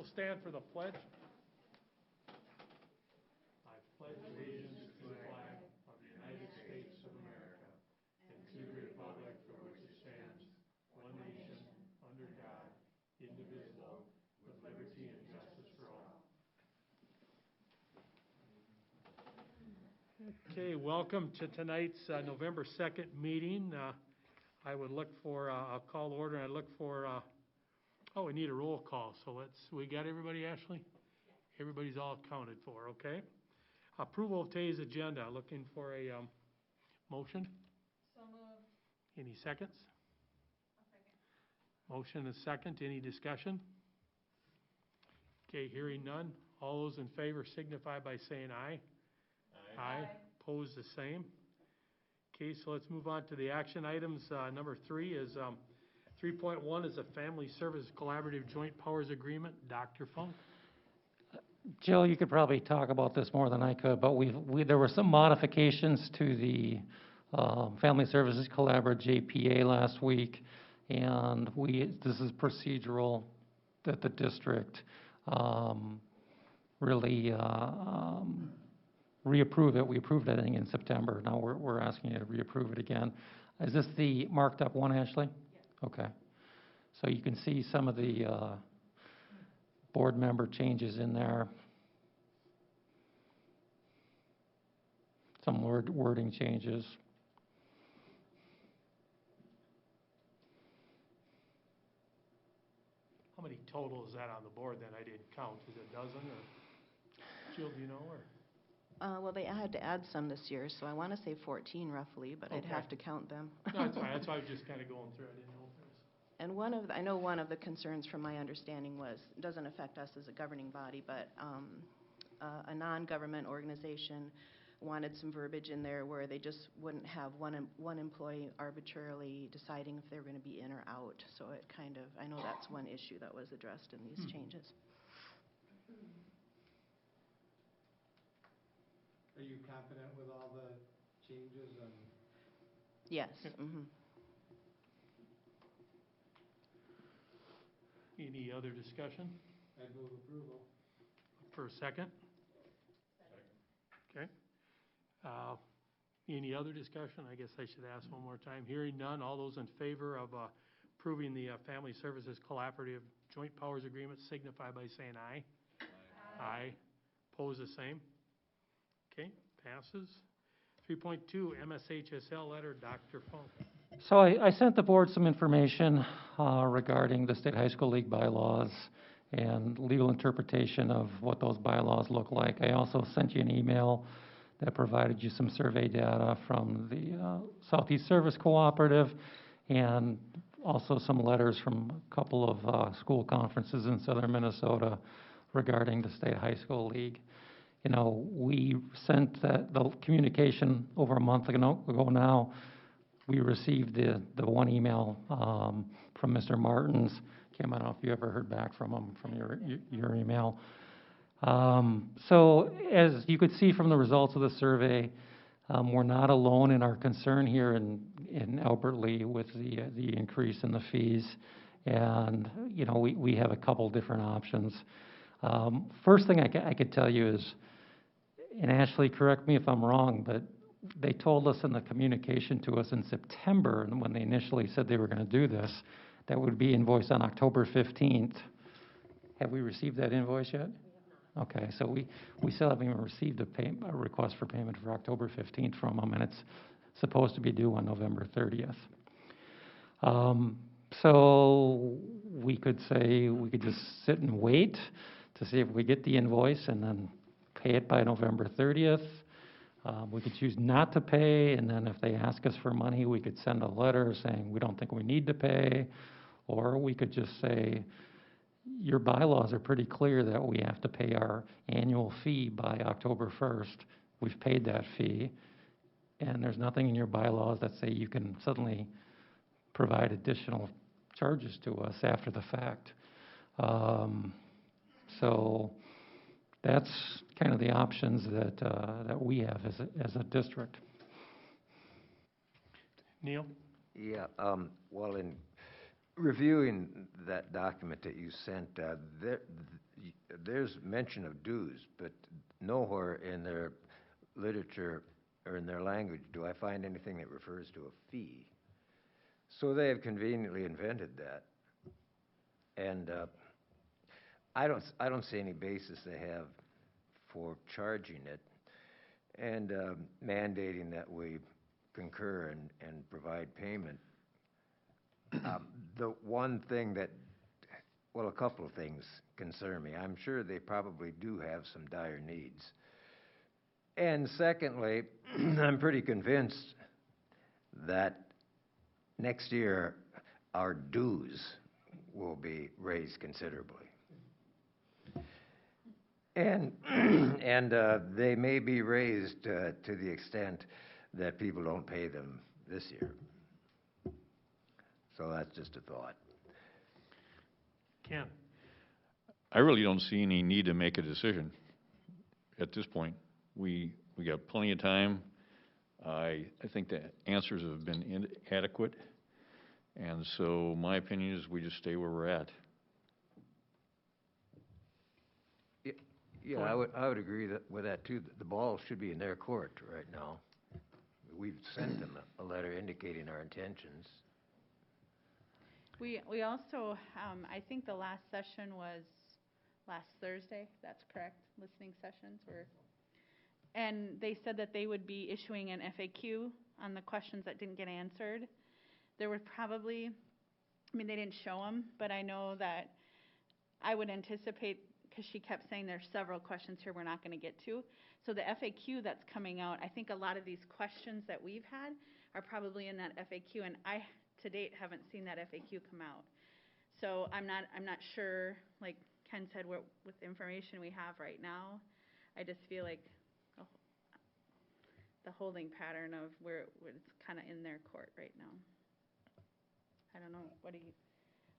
We'll stand for the pledge. I pledge allegiance to the flag of the United States of America and to the republic for which it stands, one nation, under God, indivisible, with liberty and justice for all. Okay, welcome to tonight's November 2nd meeting. I would look for, I'll call order, and I look for, we need a roll call, so we got everybody, Ashley? Everybody's all accounted for, okay? Approval of today's agenda, looking for a motion? So moved. Any seconds? A second. Motion is second, any discussion? Okay, hearing none. All those in favor signify by saying aye. Aye. Opposed, the same. Okay, so let's move on to the action items. Number 3 is 3.1 is a Family Services Collaborative Joint Powers Agreement. Dr. Funk? Jill, you could probably talk about this more than I could, but there were some modifications to the Family Services Collaborative JPA last week, and this is procedural that the district really reapprove it. We approved it, I think, in September. Now we're asking you to reapprove it again. Is this the marked up one, Ashley? Yes. Okay. So you can see some of the board member changes in there. Some wording changes. How many total is that on the board then? I didn't count. Is it a dozen or? Jill, do you know? Or? Well, they had to add some this year, so I want to say 14 roughly, but I'd Okay. have to count them. No, that's fine. That's why I was just kind of going through. I didn't know if there was. And I know one of the concerns from my understanding was, it doesn't affect us as a governing body, but a non-government organization wanted some verbiage in there where they just wouldn't have one employee arbitrarily deciding if they were going to be in or out. So it kind of, I know that's one issue that was addressed in these changes. Are you confident with all the changes and? Yes. Mm-hmm. Any other discussion? I'd move approval. For a second? Okay. Any other discussion? I guess I should ask one more time. Hearing none, all those in favor of approving the Family Services Collaborative Joint Powers Agreement signify by saying aye. Aye. Pose the same. Okay, passes. 3.2, MSHSL letter, Dr. Funk. So I sent the board some information regarding the State High School League bylaws and legal interpretation of what those bylaws look like. I also sent you an email that provided you some survey data from the Southeast Service Cooperative and also some letters from a couple of school conferences in southern Minnesota regarding the State High School League. You know, we sent the communication over a month ago now. We received the one email from Mr. Martins. Kim, I don't know if you ever heard back from him from your email. So as you could see from the results of the survey, we're not alone in our concern here in Albert Lea with the increase in the fees. And, you know, we have a couple different options. First thing I could tell you is, and Ashley, correct me if I'm wrong, but they told us in the communication to us in September, and when they initially said they were going to do this, that would be invoiced on October 15th. Have we received that invoice yet? Okay, so we still haven't even received a request for payment for October 15th from them, and it's supposed to be due on November 30th. So we could say we could just sit and wait to see if we get the invoice and then pay it by November 30th. We could choose not to pay, and then if they ask us for money, we could send a letter saying we don't think we need to pay, or we could just say, your bylaws are pretty clear that we have to pay our annual fee by October 1st. We've paid that fee, and there's nothing in your bylaws that say you can suddenly provide additional charges to us after the fact. So that's kind of the options that we have as a district. Neil? Yeah, well, in reviewing that document that you sent, there's mention of dues, but nowhere in their literature or in their language do I find anything that refers to a fee. So they have conveniently invented that. And I don't see any basis they have for charging it and mandating that we concur and provide payment. The one thing that, well, a couple of things concern me. I'm sure they probably do have some dire needs. And secondly, I'm pretty convinced that next year our dues will be raised considerably. And, they may be raised to the extent that people don't pay them this year. So that's just a thought. Ken? I really don't see any need to make a decision at this point. We got plenty of time. I think the answers have been inadequate, and so my opinion is we just stay where we're at. Yeah, I would agree with that too. The ball should be in their court right now. We've sent them a letter indicating our intentions. We also, I think the last session was last Thursday, that's correct, listening sessions were, and they said that they would be issuing an FAQ on the questions that didn't get answered. There were probably, I mean, they didn't show them, but I know that I would anticipate, because she kept saying there's several questions here we're not going to get to. So the FAQ that's coming out, I think a lot of these questions that we've had are probably in that FAQ, and I, to date, haven't seen that FAQ come out. So I'm not sure, like Ken said, with the information we have right now, I just feel like the holding pattern of where it's kind of in their court right now. I don't know,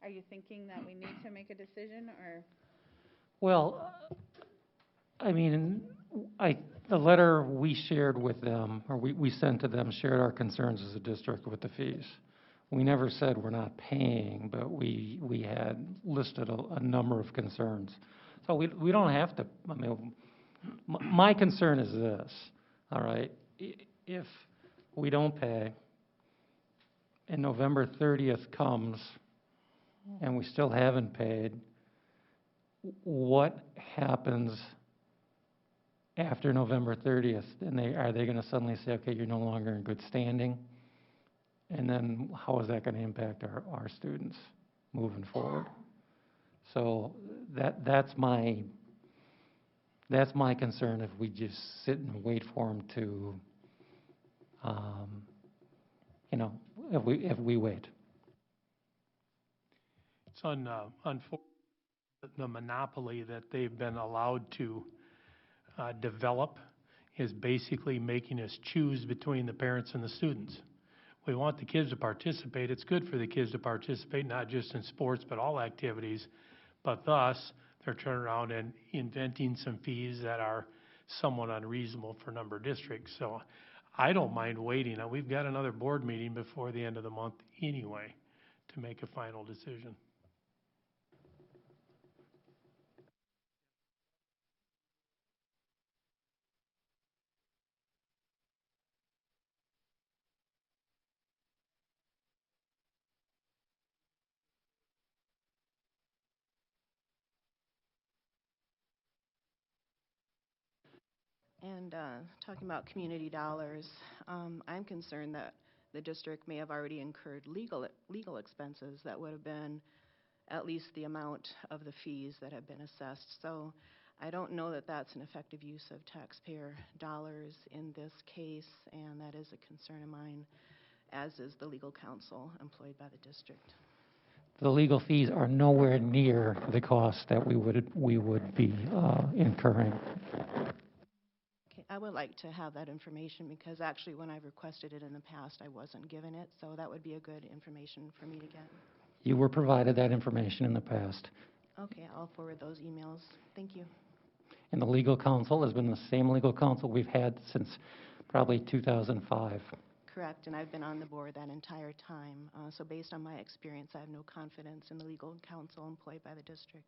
are you thinking that we need to make a decision, or? Well, I mean, the letter we shared with them, or we sent to them, shared our concerns as a district with the fees. We never said we're not paying, but we had listed a number of concerns. So we don't have to, I mean, my concern is this, all right? If we don't pay, and November 30th comes, and we still haven't paid, what happens after November 30th? And are they going to suddenly say, okay, you're no longer in good standing? And then how is that going to impact our students moving forward? So that's my concern if we just sit and wait for them to, if we wait. It's unfortunate, the monopoly that they've been allowed to develop is basically making us choose between the parents and the students. We want the kids to participate. It's good for the kids to participate, not just in sports, but all activities. But thus, they're turning around and inventing some fees that are somewhat unreasonable for a number of districts. So I don't mind waiting. Now, we've got another board meeting before the end of the month anyway to make a final decision. And talking about community dollars, I'm concerned that the district may have already incurred legal expenses that would have been at least the amount of the fees that have been assessed. So I don't know that that's an effective use of taxpayer dollars in this case, and that is a concern of mine, as is the legal counsel employed by the district. The legal fees are nowhere near the cost that we would be incurring. I would like to have that information, because actually when I've requested it in the past, I wasn't given it, so that would be a good information for me to get. You were provided that information in the past. Okay, I'll forward those emails. Thank you. And the legal counsel has been the same legal counsel we've had since probably 2005. Correct, and I've been on the board that entire time. So based on my experience, I have no confidence in the legal counsel employed by the district.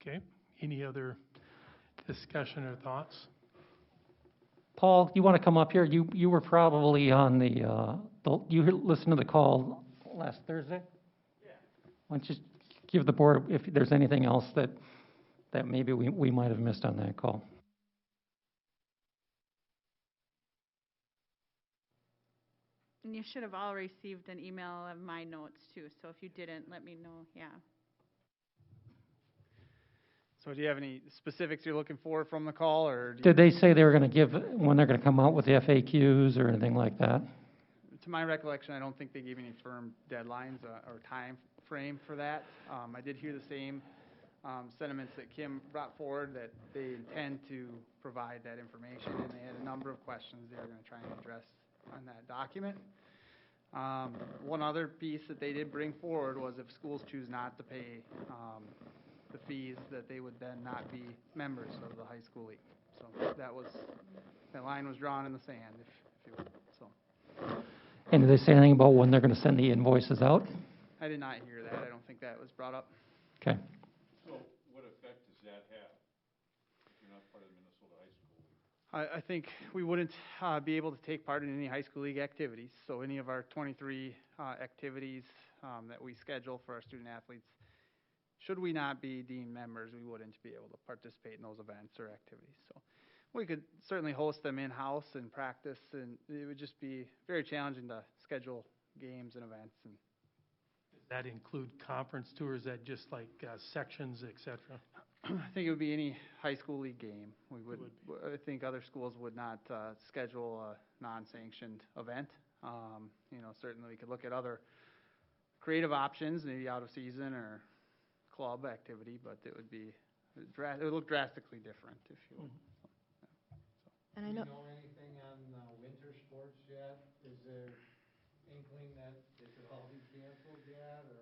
Okay, any other discussion or thoughts? Paul, you want to come up here? You were probably on you listened to the call last Thursday? Yeah. Why don't you give the board, if there's anything else that maybe we might have missed on that call? And you should have all received an email of my notes too, so if you didn't, let me know, yeah. So do you have any specifics you're looking for from the call, or? Did they say they were going to give, when they're going to come out with the FAQs or anything like that? To my recollection, I don't think they gave any firm deadlines or time frame for that. I did hear the same sentiments that Kim brought forward, that they intend to provide that information, and they had a number of questions they were going to try and address on that document. One other piece that they did bring forward was if schools choose not to pay the fees, that they would then not be members of the high school league. So that line was drawn in the sand, if you will. So And did they say anything about when they're going to send the invoices out? I did not hear that. I don't think that was brought up. Okay. So what effect does that have if you're not part of the Minnesota High School League? I think we wouldn't be able to take part in any high school league activities. So any of our 23 activities that we schedule for our student athletes, should we not be deemed members, we wouldn't be able to participate in those events or activities. So we could certainly host them in-house and practice, and it would just be very challenging to schedule games and events. And Does that include conference tours, that just like sections, et cetera? I think it would be any high school league game. I think other schools would not schedule a non-sanctioned event. Certainly we could look at other creative options, maybe out of season or club activity, but it would look drastically different, if you will. And I Mm-hmm. know, Do you know anything on winter sports yet? Is there inkling that they could all be canceled yet, or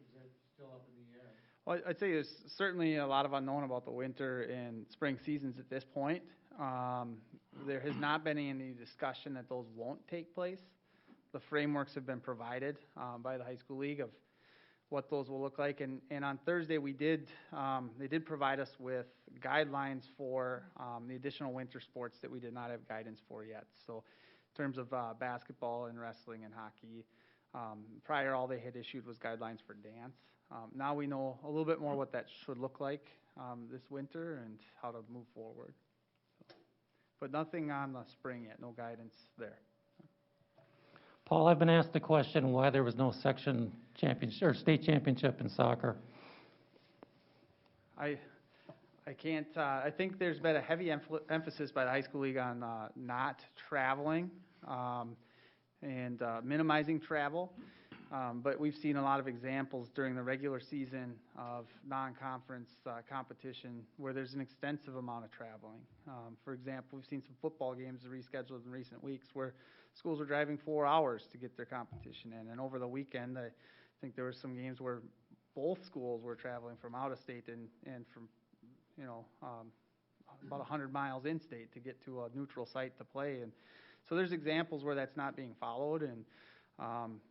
is that still up in the air? Well, I'd say there's certainly a lot of unknown about the winter and spring seasons at this point. There has not been any discussion that those won't take place. The frameworks have been provided by the high school league of what those will look like. And on Thursday, they did provide us with guidelines for the additional winter sports that we did not have guidance for yet. So in terms of basketball and wrestling and hockey, prior all they had issued was guidelines for dance. Now we know a little bit more what that should look like this winter and how to move forward. But nothing on the spring yet, no guidance there. Paul, I've been asked the question why there was no section championship or state championship in soccer. I can't, I think there's been a heavy emphasis by the high school league on not traveling and minimizing travel. But we've seen a lot of examples during the regular season of non-conference competition where there's an extensive amount of traveling. For example, we've seen some football games rescheduled in recent weeks where schools were driving 4 hours to get their competition in. And over the weekend, I think there were some games where both schools were traveling from out of state and from, about 100 miles in state to get to a neutral site to play. And so there's examples where that's not being followed and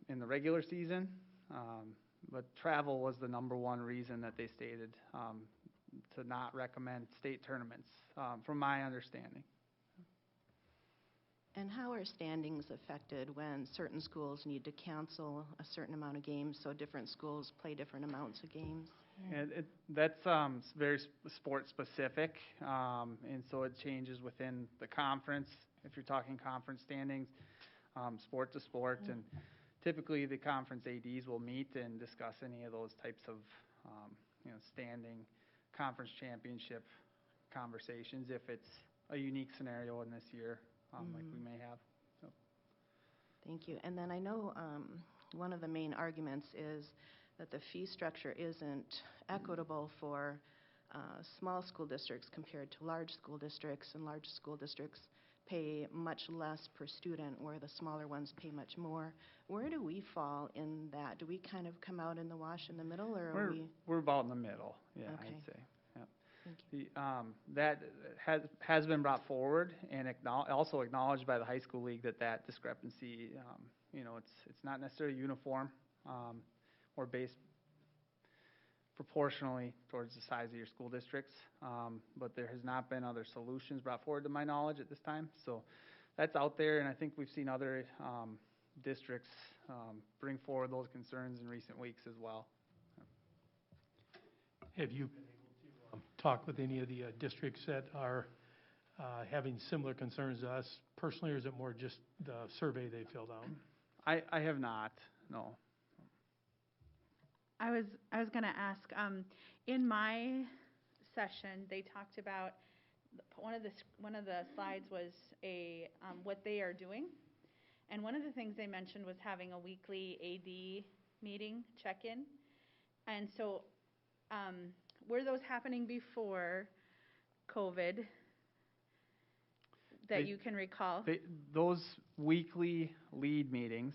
in the regular season, but travel was the number one reason that they stated to not recommend state tournaments, from my understanding. and how are standings affected when certain schools need to cancel a certain amount of games, so different schools play different amounts of games? And that's very sport specific, and so it changes within the conference. If you're talking conference standings, sport to sport, and typically the conference ADs will meet and discuss any of those types of standing conference championship conversations if it's a unique scenario in this year, like we may have. So. Thank you. And then I know one of the main arguments is that the fee structure isn't equitable for small school districts compared to large school districts, and large school districts pay much less per student, where the smaller ones pay much more. Where do we fall in that? Do we kind of come out in the wash in the middle, or are we? We're about in the middle, yeah, Okay. I'd say. Yep. Thank you. That has been brought forward and also acknowledged by the high school league that discrepancy, it's not necessarily uniform or based proportionally towards the size of your school districts. But there has not been other solutions brought forward to my knowledge at this time. So that's out there, and I think we've seen other districts bring forward those concerns in recent weeks as well. Have you been able to talk with any of the districts that are having similar concerns to us personally, or is it more just the survey they filled out? I have not, no. I was gonna ask, in my session, they talked about, one of the slides was what they are doing. And one of the things they mentioned was having a weekly AD meeting, check-in. And so, were those happening before COVID that you can recall? Those weekly lead meetings,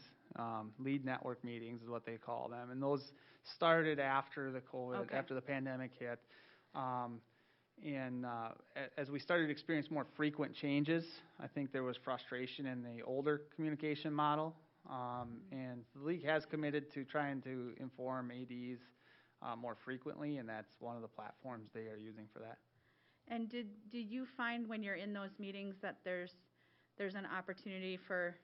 lead network meetings is what they call them, and those started after the COVID, Okay. after the pandemic hit. As we started to experience more frequent changes, I think there was frustration in the older communication model. And the league has committed to trying to inform ADs more frequently, and that's one of the platforms they are using for that. And did you find when you're in those meetings that there's an opportunity for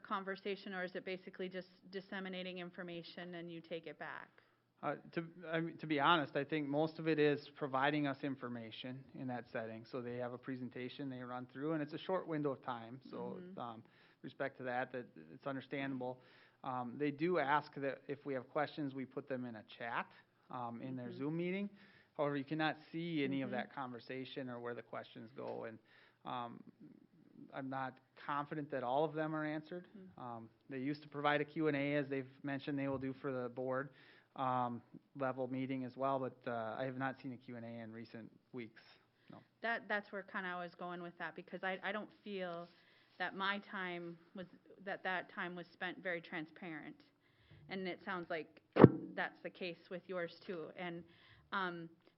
conversation, or is it basically just disseminating information and you take it back? To be honest, I think most of it is providing us information in that setting. So they have a presentation they run through, and it's a short window of time. So respect to that it's understandable. They do ask that if we have questions, we put them in a chat in their Zoom meeting. However, you cannot see any of that conversation or where the questions go. And I'm not confident that all of them are answered. They used to provide a Q&A, as they've mentioned they will do for the board level meeting as well, but I have not seen a Q&A in recent weeks. No. That's where kind of I was going with that, because I don't feel that my time was, that time was spent very transparent. And it sounds like that's the case with yours too. And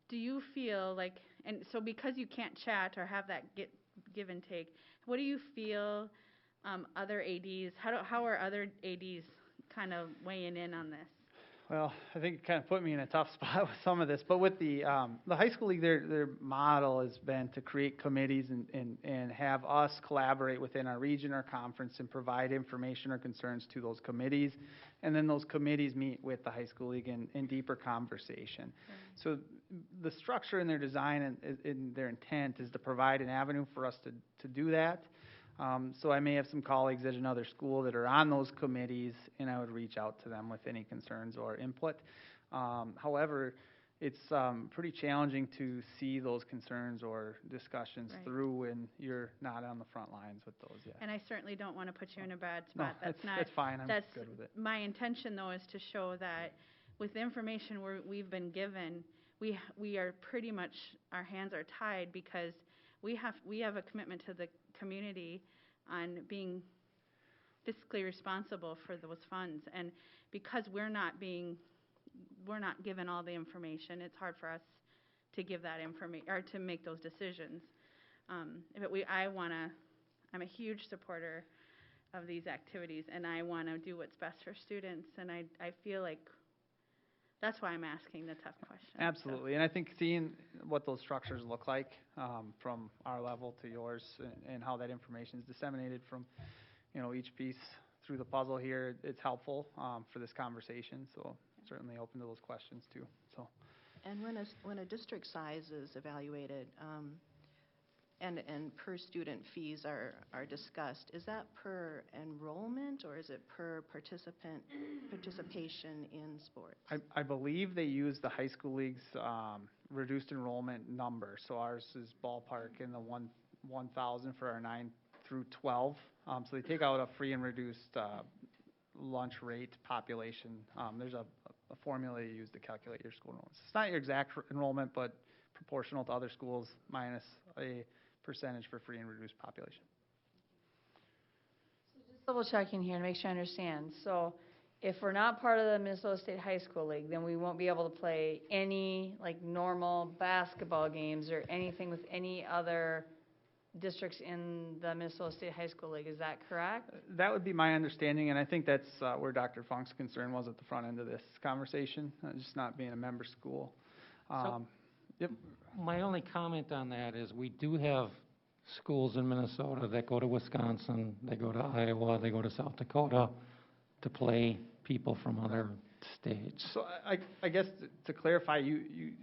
do you feel like, and so because you can't chat or have that give and take, what do you feel other ADs, how are other ADs kind of weighing in on this? Well, I think it kind of put me in a tough spot with some of this, but with the high school league, their model has been to create committees and have us collaborate within our region or conference and provide information or concerns to those committees, and then those committees meet with the high school league in deeper conversation. So the structure in their design and in their intent is to provide an avenue for us to do that. So I may have some colleagues at another school that are on those committees, and I would reach out to them with any concerns or input. However, it's pretty challenging to see those concerns or discussions through when you're not on the front lines with those yet. And I certainly don't want to put you in a bad spot. No, that's fine. I'm good with it. My intention, though, is to show that with the information we've been given, we are pretty much, our hands are tied, because we have a commitment to the community on being fiscally responsible for those funds. And because we're not given all the information, it's hard for us to give that information or to make those decisions. But I'm a huge supporter of these activities, and I want to do what's best for students. And I feel like that's why I'm asking the tough questions. Absolutely, so. And I think seeing what those structures look like from our level to yours, and how that information is disseminated from, each piece through the puzzle here, it's helpful for this conversation. So certainly open to those questions too. So. And when a district size is evaluated, and per student fees are discussed, is that per enrollment, or is it per participation in sports? I believe they use the high school league's reduced enrollment number. So ours is ballpark in the 1,000 for our 9 through 12. So they take out a free and reduced lunch rate population. There's a formula you use to calculate your school enrollment. It's not your exact enrollment, but proportional to other schools minus a percentage for free and reduced population. So just double checking here to make sure I understand. So if we're not part of the Minnesota State High School League, then we won't be able to play any like normal basketball games or anything with any other districts in the Minnesota State High School League, is that correct? That would be my understanding, and I think that's where Dr. Funk's concern was at the front end of this conversation, just not being a member school. Yep. My only comment on that is we do have schools in Minnesota that go to Wisconsin, they go to Iowa, they go to South Dakota to play people from other states. So I guess to clarify, you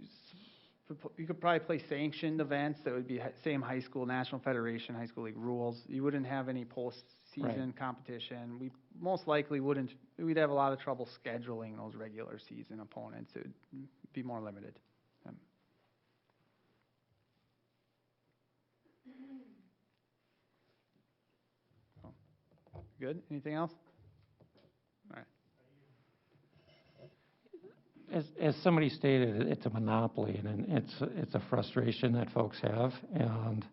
could probably play sanctioned events that would be same high school, National Federation, High School League rules. You wouldn't have any postseason Right. competition. We most likely wouldn't, we'd have a lot of trouble scheduling those regular season opponents. It would be more limited. Good, anything else? All right. As somebody stated, it's a monopoly, and it's a frustration that folks have, and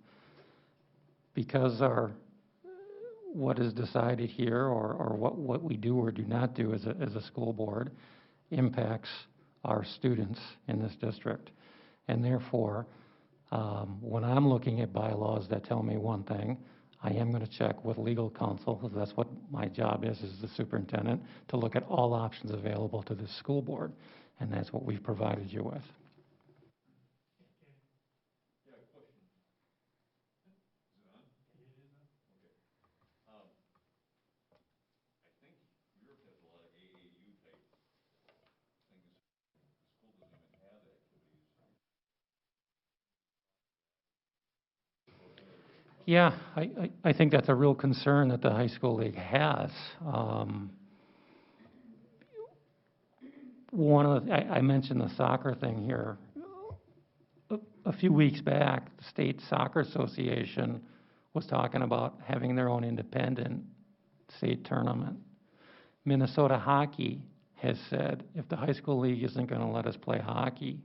because what is decided here, or what we do or do not do as a school board, impacts our students in this district. And therefore, when I'm looking at bylaws that tell me one thing, I am going to check with legal counsel, because that's what my job is as the superintendent, to look at all options available to this school board, and that's what we've provided you with. Yeah, I think that's a real concern that the high school league has. I mentioned the soccer thing here. A few weeks back, the State Soccer Association was talking about having their own independent state tournament. Minnesota Hockey has said, if the high school league isn't going to let us play hockey,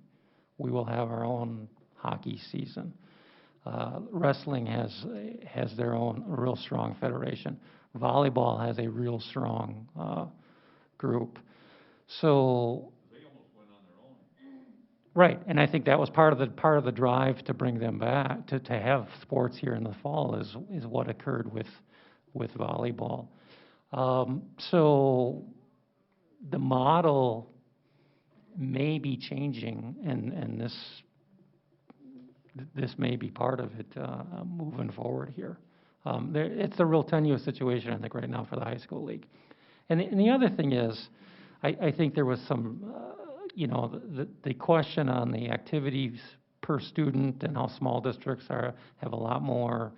we will have our own hockey season. Wrestling has their own real strong federation. Volleyball has a real strong group. So they almost went on their own. Right, and I think that was part of the drive to bring them back to have sports here in the fall is what occurred with volleyball. So the model may be changing, and this may be part of it moving forward here. It's a real tenuous situation, I think, right now for the high school league. And the other thing is, I think there was some, the question on the activities per student and how small districts have a lot more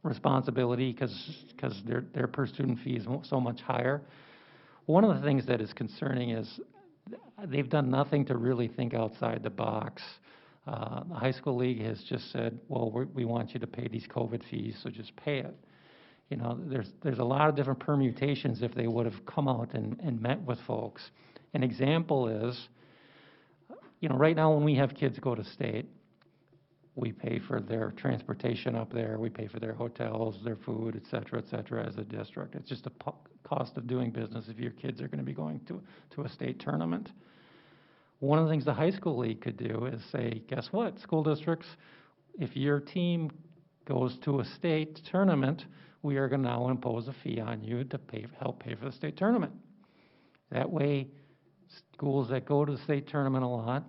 responsibility because their per student fee is so much higher. One of the things that is concerning is they've done nothing to really think outside the box. The high school league has just said, well, we want you to pay these COVID fees, so just pay it. There's a lot of different permutations if they would have come out and met with folks. An example is, right now when we have kids go to state, we pay for their transportation up there, we pay for their hotels, their food, et cetera, as a district. It's just a cost of doing business if your kids are going to be going to a state tournament. One of the things the high school league could do is say, guess what, school districts, if your team goes to a state tournament, we are going to now impose a fee on you to help pay for the state tournament. That way, schools that go to the state tournament a lot,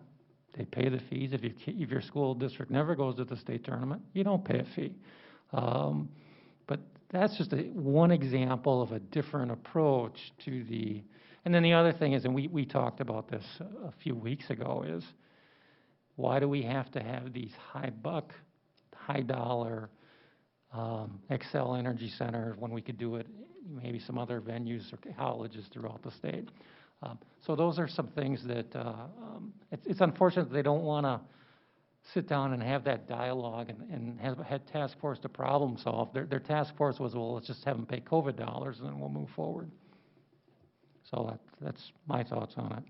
they pay the fees. If your school district never goes to the state tournament, you don't pay a fee. But that's just one example of a different approach to the. And then the other thing is, and we talked about this a few weeks ago, is why do we have to have these high dollar Xcel Energy Center when we could do it maybe some other venues or colleges throughout the state? So those are some things that it's unfortunate that they don't want to sit down and have that dialogue and have a task force to problem solve. Their task force was, well, let's just have them pay COVID dollars and then we'll move forward. So that's my thoughts on it.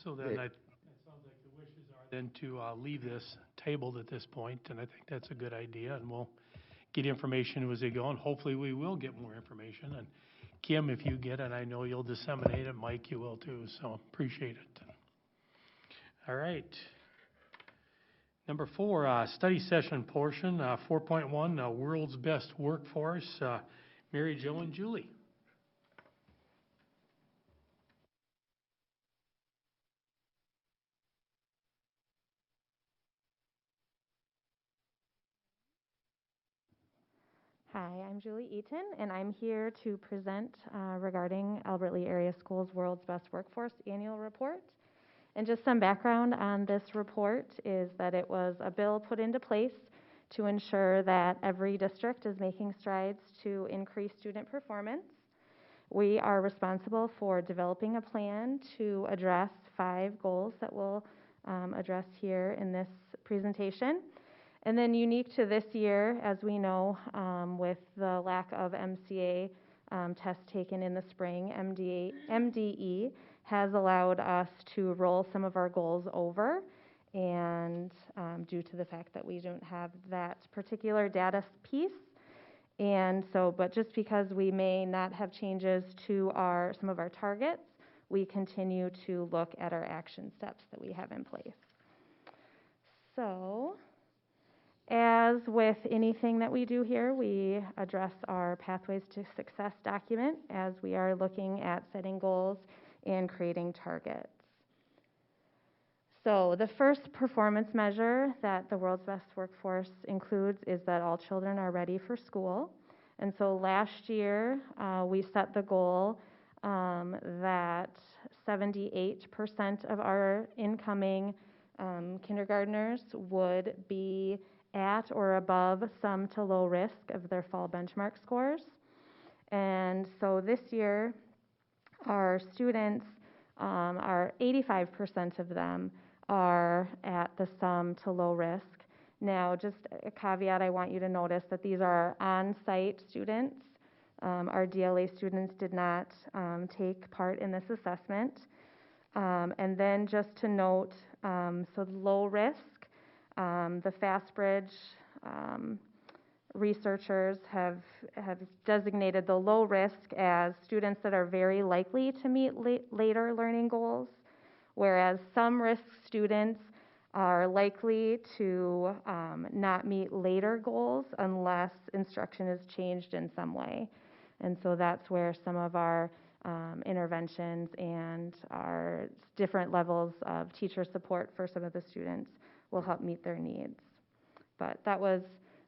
so then it sounds like the wishes are then to leave this tabled at this point, and I think that's a good idea, and we'll get information as they go, and hopefully we will get more information. And Kim, if you get it, I know you'll disseminate it. Mike, you will too, so appreciate it. All right. Number 4, study session portion, 4.1, World's Best Workforce, Mary Jo and Julie. Hi, I'm Julie Eaton, and I'm here to present regarding Albert Lee Area Schools World's Best Workforce Annual Report. And just some background on this report is that it was a bill put into place to ensure that every district is making strides to increase student performance. We are responsible for developing a plan to address 5 goals that we'll address here in this presentation. And then unique to this year, as we know, with the lack of MCA tests taken in the spring, MDE has allowed us to roll some of our goals over, and due to the fact that we don't have that particular data piece. And so, but just because we may not have changes to some of our targets, we continue to look at our action steps that we have in place. So, as with anything that we do here, we address our Pathways to Success document as we are looking at setting goals and creating targets. So the first performance measure that the World's Best Workforce includes is that all children are ready for school. And so last year, we set the goal that 78% of our incoming kindergartners would be at or above some to low risk of their fall benchmark scores. And so this year, our students, are 85% of them are at the some to low risk. Now, just a caveat, I want you to notice that these are on-site students. Our DLA students did not take part in this assessment. And then just to note, so low risk, the Fastbridge researchers have designated the low risk as students that are very likely to meet later learning goals, whereas some risk students are likely to not meet later goals unless instruction is changed in some way. And so that's where some of our interventions and our different levels of teacher support for some of the students will help meet their needs. But that was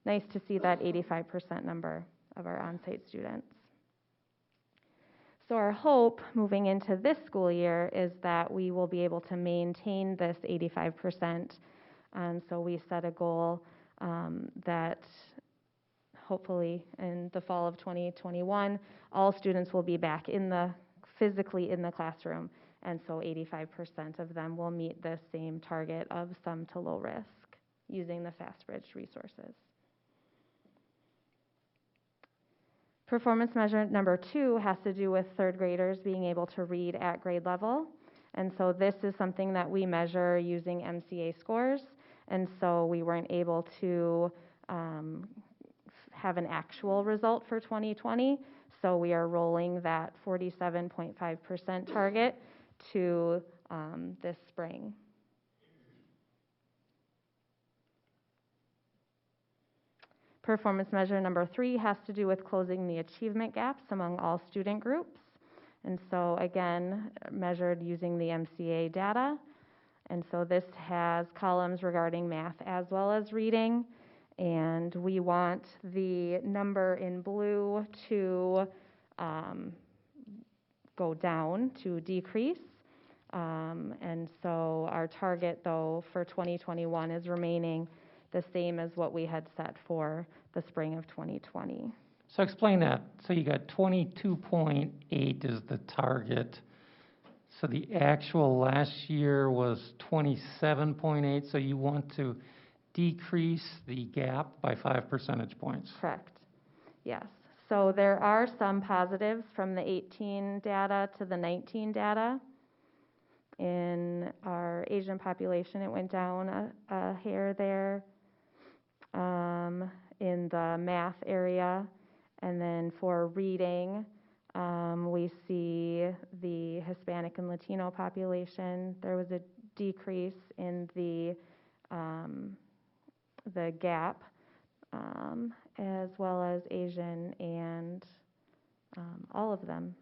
nice to see that 85% number of our on-site students. So our hope moving into this school year is that we will be able to maintain this 85%. And so we set a goal that hopefully in the fall of 2021, all students will be back physically in the classroom. And so 85% of them will meet the same target of some to low risk using the Fastbridge resources. Performance measure number 2 has to do with third graders being able to read at grade level. And so this is something that we measure using MCA scores. And so we weren't able to have an actual result for 2020. So we are rolling that 47.5% target to this spring. Performance measure number 3 has to do with closing the achievement gaps among all student groups. And so again, measured using the MCA data. And so this has columns regarding math as well as reading. And we want the number in blue to go down, to decrease. And so our target, though, for 2021 is remaining the same as what we had set for the spring of 2020. So explain that. So you got 22.8 is the target. So the actual last year was 27.8, so you want to decrease the gap by 5 percentage points. Correct. Yes. So there are some positives from the 18 data to the 19 data. In our Asian population, it went down a hair there. In the math area, and then for reading, we see the Hispanic and Latino population. There was a decrease in the gap, as well as Asian, and all of them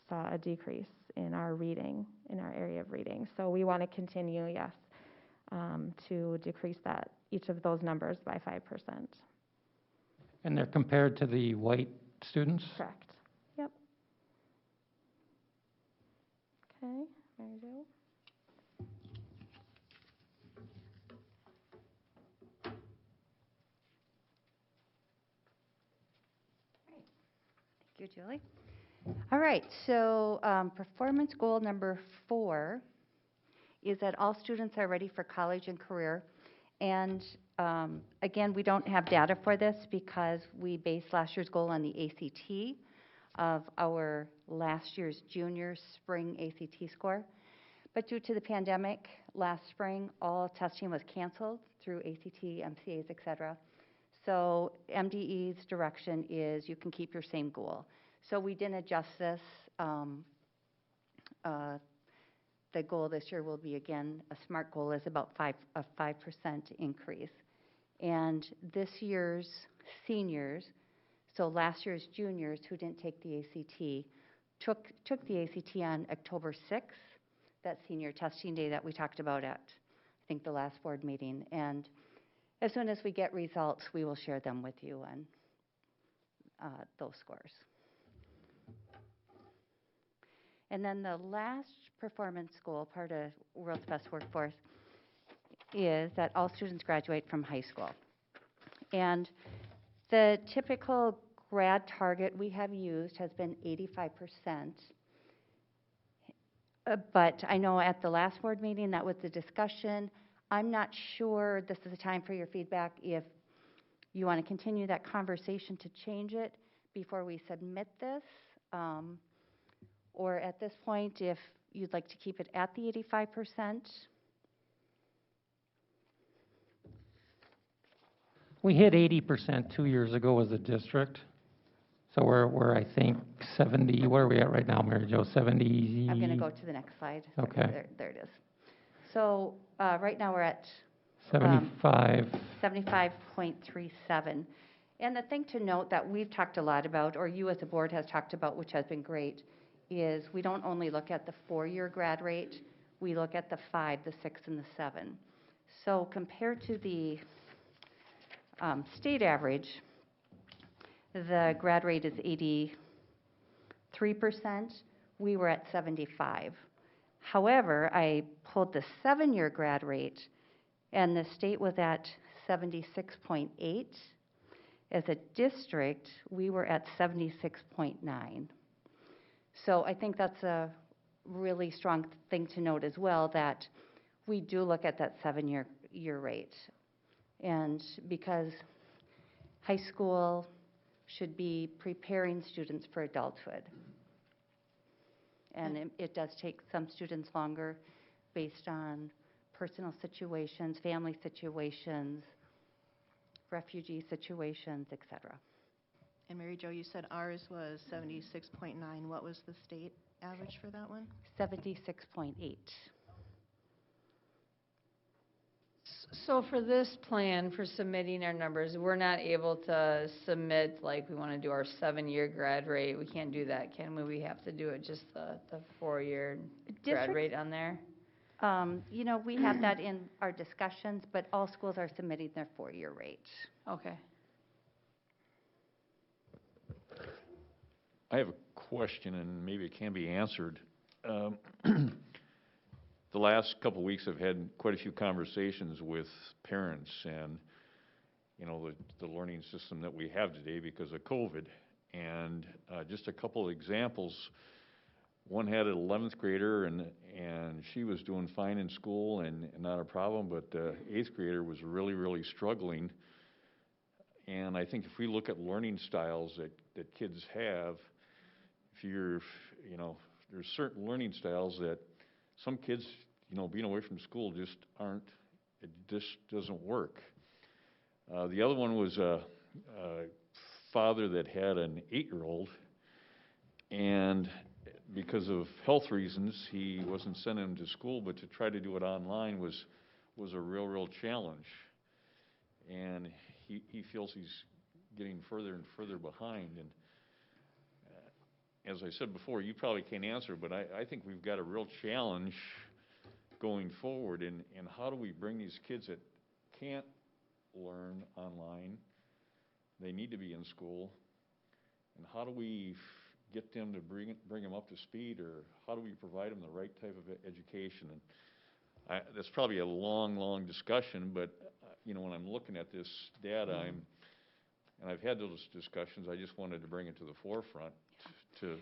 saw a decrease in our reading, in our area of reading. So we want to continue, yes, to decrease that, each of those numbers by 5%. And they're compared to the white students? Correct. Yep. Okay, Mary Jo. Thank you, Julie. All right, so performance goal number 4 is that all students are ready for college and career. And again, we don't have data for this because we based last year's goal on the ACT of our last year's junior spring ACT score. But due to the pandemic last spring, all testing was canceled through ACT, MCAs, et cetera. So MDE's direction is you can keep your same goal. So we didn't adjust this. The goal this year will be, again, a SMART goal is about a 5% increase. And this year's seniors, so last year's juniors who didn't take the ACT, took the ACT on October 6th, that senior testing day that we talked about at, I think, the last board meeting. And as soon as we get results, we will share them with you on those scores. And then the last performance goal, part of World's Best Workforce, is that all students graduate from high school. And the typical grad target we have used has been 85%. But I know at the last board meeting, that was the discussion. I'm not sure, this is a time for your feedback, if you want to continue that conversation to change it before we submit this. Or at this point, if you'd like to keep it at the 85%. We hit 80% 2 years ago as a district. So we're I think 70, where are we at right now, Mary Jo? 70? I'm going to go to the next slide. Okay. There it is. So right now we're at 75. 75.37. And the thing to note that we've talked a lot about, or you as a board has talked about, which has been great, is we don't only look at the 4-year grad rate, we look at the 5, the 6, and the 7. So compared to the state average, the grad rate is 83%. We were at 75. However, I pulled the 7-year grad rate, and the state was at 76.8. As a district, we were at 76.9. So I think that's a really strong thing to note as well, that we do look at that 7-year rate. And because high school should be preparing students for adulthood. And it does take some students longer based on personal situations, family situations, refugee situations, et cetera. And Mary Jo, you said ours was 76.9. What was the state average for that one? 76.8. So for this plan, for submitting our numbers, we're not able to submit, like, we want to do our 7-year grad rate. We can't do that, can we? We have to do it just the 4-year grad rate on there? You know, we have that in our discussions, but all schools are submitting their 4-year rate. Okay. I have a question, and maybe it can be answered. The last couple of weeks, I've had quite a few conversations with parents and, you know, the learning system that we have today because of COVID. And just a couple of examples. One had an 11th grader, and she was doing fine in school and not a problem, but the 8th grader was really, really struggling. And I think if we look at learning styles that kids have, you know, there's certain learning styles that some kids, being away from school it just doesn't work. The other one was a father that had an 8-year-old, and because of health reasons, he wasn't sending him to school, but to try to do it online was a real challenge. And he feels he's getting further and further behind. And as I said before, you probably can't answer, but I think we've got a real challenge going forward in how do we bring these kids that can't learn online, they need to be in school, and how do we get them to bring them up to speed, or how do we provide them the right type of education? And that's probably a long discussion, but when I'm looking at this data, and I've had those discussions, I just wanted to bring it to the forefront to.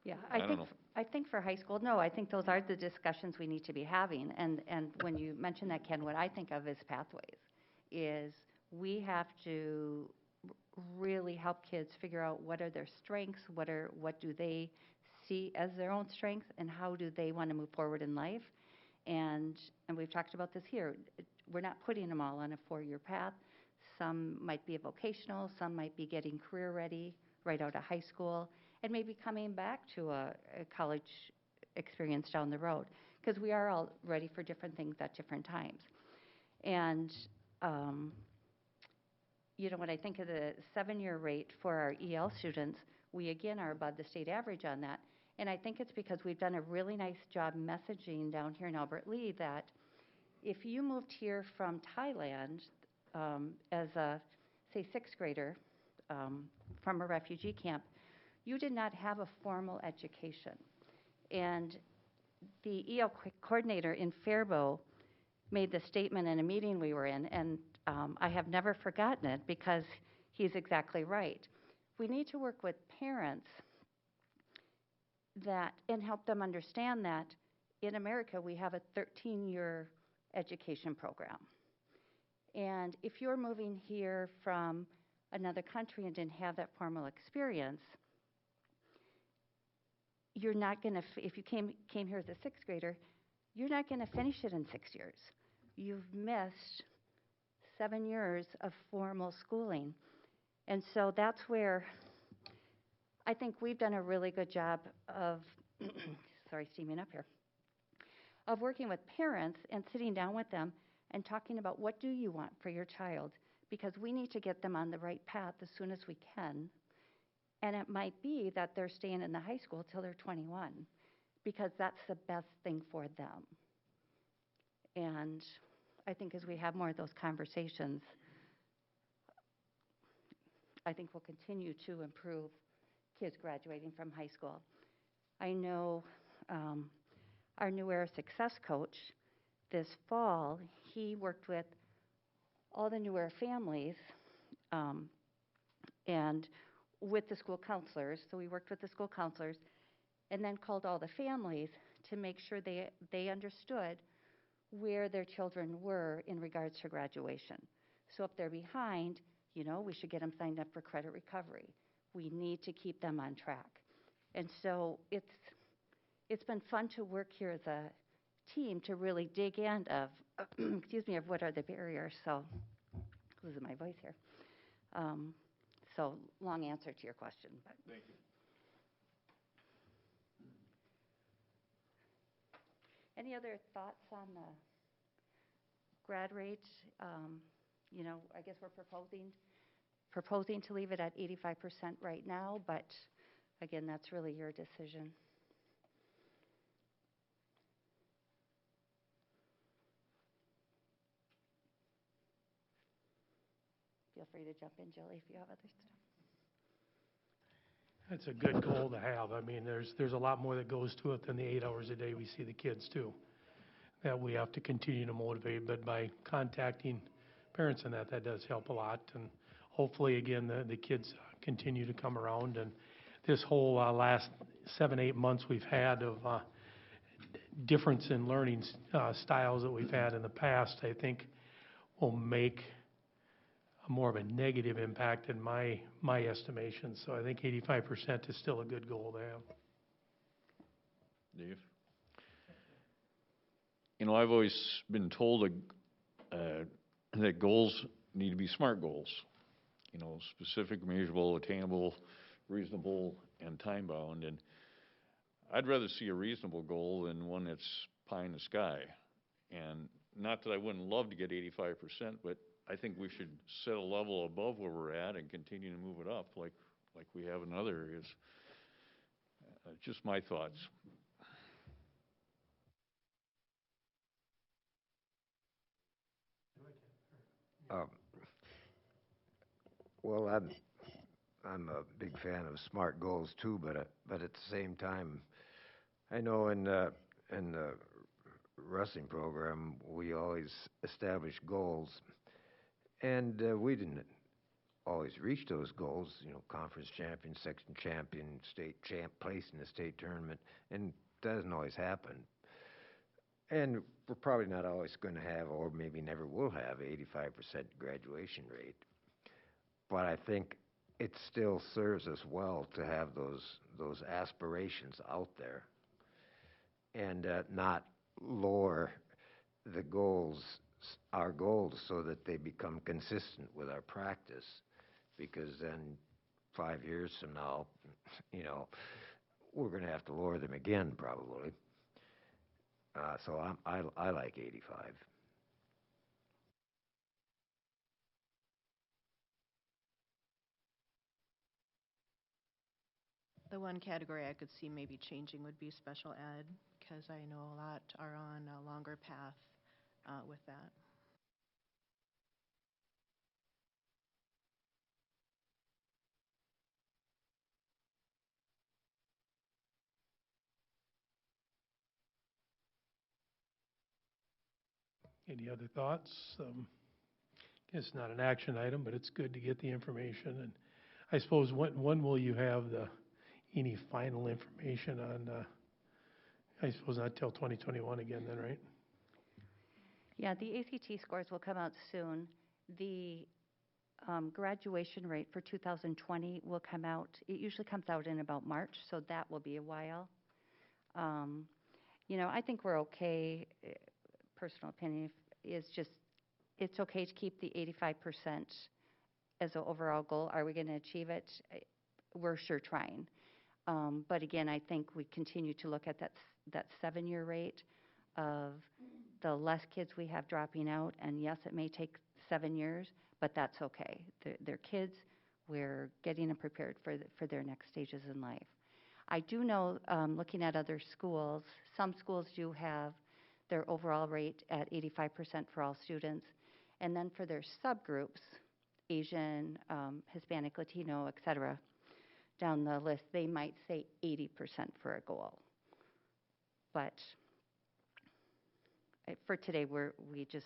Yeah, I don't know. I think for high school, no, I think those are the discussions we need to be having. And when you mention that, Ken, what I think of is pathways, is we have to really help kids figure out what are their strengths, what do they see as their own strengths, and how do they want to move forward in life. And we've talked about this here. We're not putting them all on a 4-year path. Some might be vocational, some might be getting career ready right out of high school, and maybe coming back to a college experience down the road, because we are all ready for different things at different times. And when I think of the 7-year rate for our EL students, we again are above the state average on that. And I think it's because we've done a really nice job messaging down here in Albert Lea that if you moved here from Thailand as a, say, 6th grader from a refugee camp, you did not have a formal education. And the EL coordinator in Faribault made the statement in a meeting we were in, and I have never forgotten it because he's exactly right. We need to work with parents and help them understand that in America we have a 13-year education program. And if you're moving here from another country and didn't have that formal experience, you're not going to, if you came here as a 6th grader, you're not going to finish it in 6 years. You've missed 7 years of formal schooling. And so that's where I think we've done a really good job of, steaming up here, of working with parents and sitting down with them and talking about what do you want for your child, because we need to get them on the right path as soon as we can. And it might be that they're staying in the high school till they're 21, because that's the best thing for them. And I think as we have more of those conversations, I think we'll continue to improve kids graduating from high school. I know our New Era Success coach this fall, he worked with all the New Era families and with the school counselors. So we worked with the school counselors and then called all the families to make sure they understood where their children were in regards to graduation. So if they're behind, we should get them signed up for credit recovery. We need to keep them on track. And so it's been fun to work here as a team to really dig in of what are the barriers. So losing my voice here. So long answer to your question. But. Thank you. Any other thoughts on the grad rate? I guess we're proposing to leave it at 85% right now, but again, that's really your decision. Feel free to jump in, Julie, if you have other stuff. That's a good goal to have. I mean, there's a lot more that goes to it than the 8 hours a day we see the kids too, that we have to continue to motivate. But by contacting parents and that does help a lot. And hopefully, again, the kids continue to come around. And this whole last 7-8 months we've had of difference in learning styles that we've had in the past, I think will make more of a negative impact in my estimation. So I think 85% is still a good goal to have. Dave? you know, I've always been told that goals need to be SMART goals. You know, specific, measurable, attainable, reasonable, and time-bound. And I'd rather see a reasonable goal than one that's pie in the sky. And not that I wouldn't love to get 85%, but I think we should set a level above where we're at and continue to move it up like we have in other areas. Just my thoughts. Well, I'm a big fan of SMART goals too, but at the same time, I know in the wrestling program we always establish goals, and we didn't always reach those goals. You know, conference champion, section champion, state champ, place in the state tournament, and that doesn't always happen. And we're probably not always going to have, or maybe never will have, 85% graduation rate. But I think it still serves us well to have those aspirations out there, and not lower the goals, our goals, so that they become consistent with our practice. Because then 5 years from now, you know, we're going to have to lower them again probably. So I like 85. The one category I could see maybe changing would be special ed, because I know a lot are on a longer path with that. Any other thoughts? It's not an action item, but it's good to get the information. And I suppose, when will you have any final information on, I suppose not till 2021 again then, right? Yeah, the ACT scores will come out soon. The graduation rate for 2020 will come out, it usually comes out in about March, so that will be a while. You know, I think we're okay. Personal opinion is just, it's okay to keep the 85% as an overall goal. Are we going to achieve it? We're sure trying. But again, I think we continue to look at that 7-year rate of the less kids we have dropping out. And yes, it may take 7 years, but that's okay. They're kids. We're getting them prepared for their next stages in life. I do know, looking at other schools, some schools do have their overall rate at 85% for all students. And then for their subgroups, Asian, Hispanic, Latino, et cetera, down the list, they might say 80% for a goal. But for today, we just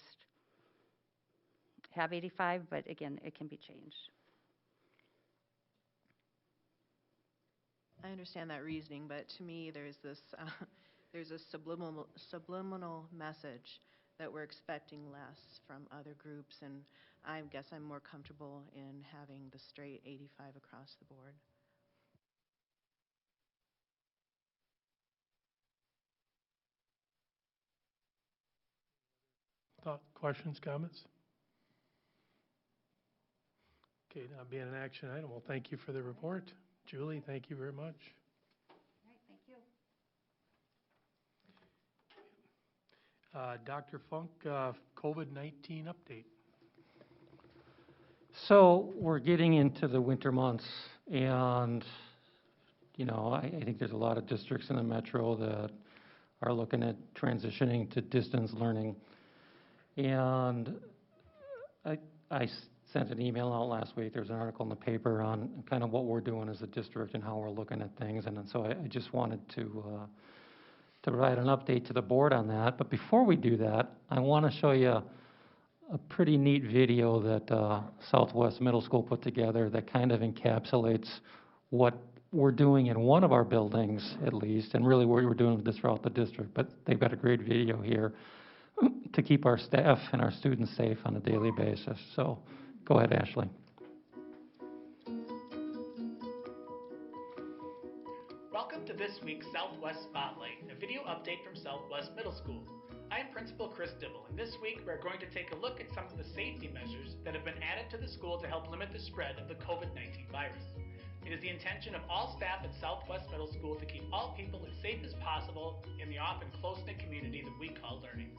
have 85, but again, it can be changed. I understand that reasoning, but to me, there's this there's a subliminal message that we're expecting less from other groups, and I guess I'm more comfortable in having the straight 85 across the board. Questions, comments? Okay, now being an action item, well, thank you for the report. Julie, thank you very much. All right, thank you. Dr. Funk, COVID-19 update. So we're getting into the winter months, and, you know, I think there's a lot of districts in the metro that are looking at transitioning to distance learning. And I sent an email out last week. There's an article in the paper on kind of what we're doing as a district and how we're looking at things. And so I just wanted to provide an update to the board on that. But before we do that, I want to show you a pretty neat video that Southwest Middle School put together that kind of encapsulates what we're doing in one of our buildings, at least, and really we're doing this throughout the district. But they've got a great video here to keep our staff and our students safe on a daily basis. So go ahead, Ashley. Welcome to this week's Southwest Spotlight, a video update from Southwest Middle School. I'm Principal Chris Dibble, and this week we're going to take a look at some of the safety measures that have been added to the school to help limit the spread of the COVID-19 virus. It is the intention of all staff at Southwest Middle School to keep all people as safe as possible in the often close-knit community that we call learning.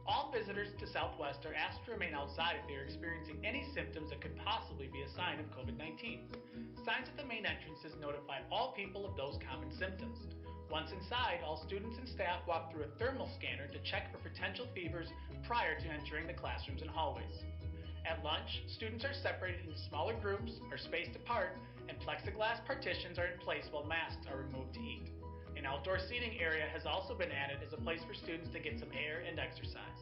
All visitors to Southwest are asked to remain outside if they are experiencing any symptoms that could possibly be a sign of COVID-19. Signs at the main entrances notify all people of those common symptoms. Once inside, all students and staff walk through a thermal scanner to check for potential fevers prior to entering the classrooms and hallways. At lunch, students are separated into smaller groups, are spaced apart, and plexiglass partitions are in place while masks are removed to eat. An outdoor seating area has also been added as a place for students to get some air and exercise.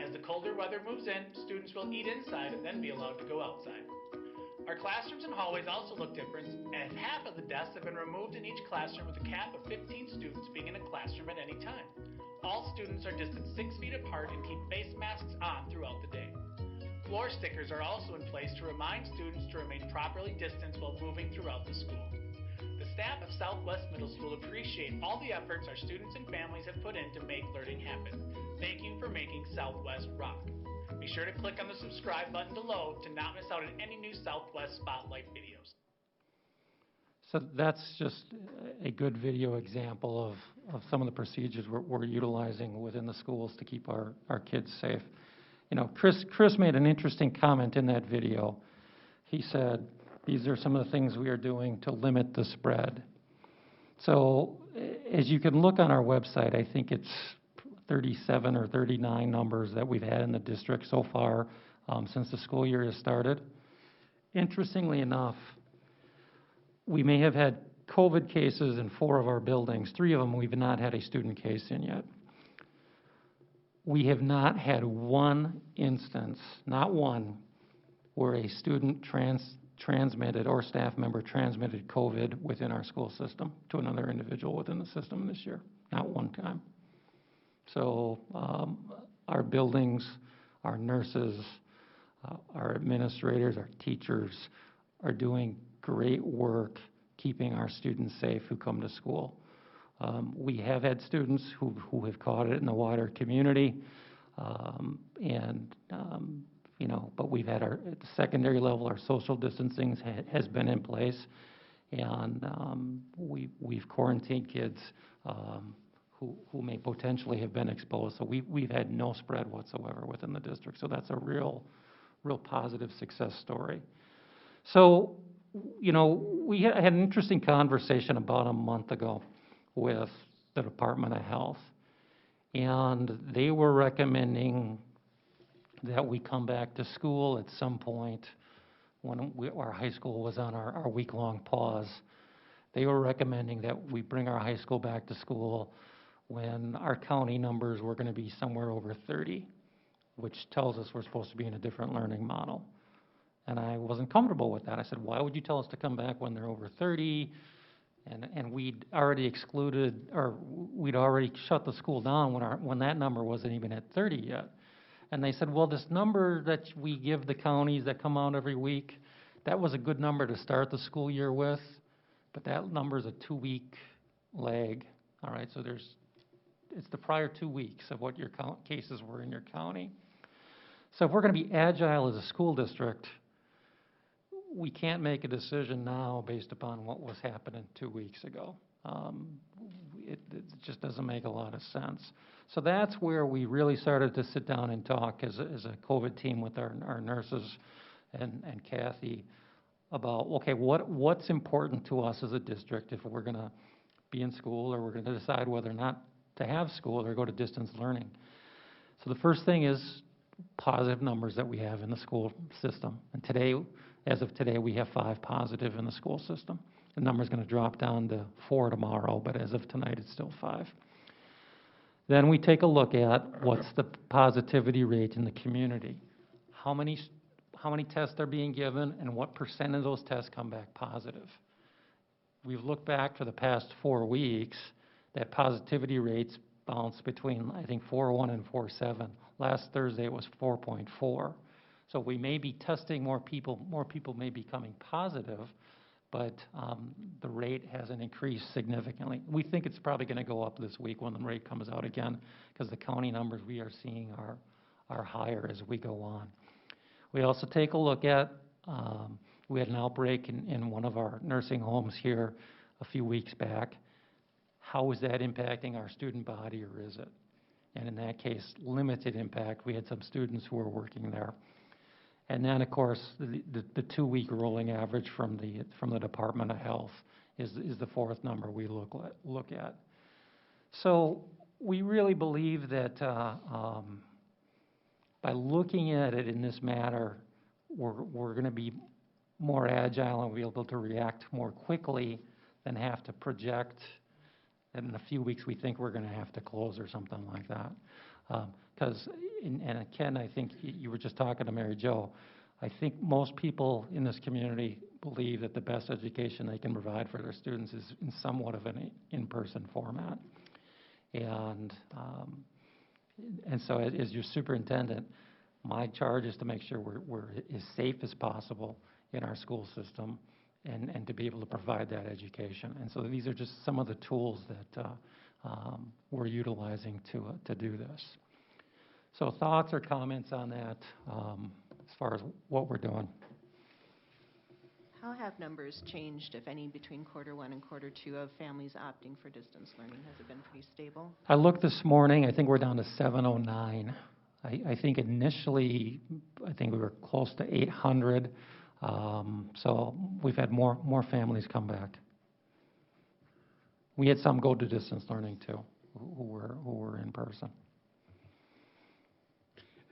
As the colder weather moves in, students will eat inside and then be allowed to go outside. Our classrooms and hallways also look different, as half of the desks have been removed in each classroom with a cap of 15 students being in a classroom at any time. All students are distanced 6 feet apart and keep face masks on throughout the day. Floor stickers are also in place to remind students to remain properly distanced while moving throughout the school. The staff of Southwest Middle School appreciate all the efforts our students and families have put in to make learning happen. Thank you for making Southwest rock. Be sure to click on the subscribe button below to not miss out on any new Southwest Spotlight videos. So that's just a good video example of some of the procedures we're utilizing within the schools to keep our kids safe. You know, Chris made an interesting comment in that video. He said, these are some of the things we are doing to limit the spread. So as you can look on our website, I think it's 37 or 39 numbers that we've had in the district so far since the school year has started. Interestingly enough, we may have had COVID cases in 4 of our buildings. 3 of them we've not had a student case in yet. We have not had one instance, not one, where a student transmitted or staff member transmitted COVID within our school system to another individual within the system this year. Not one time. So our buildings, our nurses, our administrators, our teachers are doing great work keeping our students safe who come to school. We have had students who have caught it in the wider community, you know, but we've had at the secondary level, our social distancing has been in place, and we've quarantined kids who may potentially have been exposed. So we've had no spread whatsoever within the district. So that's a real positive success story. So, you know, we had an interesting conversation about a month ago with the Department of Health, and they were recommending that we come back to school at some point when our high school was on our week-long pause. They were recommending that we bring our high school back to school when our county numbers were going to be somewhere over 30, which tells us we're supposed to be in a different learning model. And I wasn't comfortable with that. I said, why would you tell us to come back when they're over 30? And we'd already excluded, or we'd already shut the school down when that number wasn't even at 30 yet. And they said, well, this number that we give the counties that come out every week, that was a good number to start the school year with, but that number is a 2-week lag. All right, so it's the prior 2 weeks of what your cases were in your county. So if we're going to be agile as a school district, we can't make a decision now based upon what was happening 2 weeks ago. It just doesn't make a lot of sense. So that's where we really started to sit down and talk as a COVID team with our nurses and Kathy about, okay, what's important to us as a district if we're going to be in school or we're going to decide whether or not to have school or go to distance learning. So the first thing is positive numbers that we have in the school system. And today, as of today, we have 5 positive in the school system. The number's going to drop down to 4 tomorrow, but as of tonight, it's still 5. Then we take a look at what's the positivity rate in the community. How many tests are being given, and what % of those tests come back positive? We've looked back for the past 4 weeks. That positivity rates bounce between, I think, 4.1 and 4.7. Last Thursday it was 4.4. So we may be testing more people may be coming positive, but the rate hasn't increased significantly. We think it's probably going to go up this week when the rate comes out again, because the county numbers we are seeing are higher as we go on. We also take a look at, we had an outbreak in one of our nursing homes here a few weeks back. How is that impacting our student body, or is it? And in that case, limited impact. We had some students who were working there. And then, of course, the 2-week rolling average from the Department of Health is the fourth number we look at. So we really believe that by looking at it in this manner, we're going to be more agile and be able to react more quickly than have to project that in a few weeks we think we're going to have to close or something like that. Because, and Ken, I think you were just talking to Mary Jo, I think most people in this community believe that the best education they can provide for their students is in somewhat of an in-person format. And so as your superintendent, my charge is to make sure we're as safe as possible in our school system and to be able to provide that education. And so these are just some of the tools that we're utilizing to do this. So thoughts or comments on that as far as what we're doing? How have numbers changed, if any, between Q1 and Q2 of families opting for distance learning? Has it been pretty stable? I looked this morning, I think we're down to 709. I think initially, I think we were close to 800. So we've had more families come back. We had some go to distance learning too, who were in person.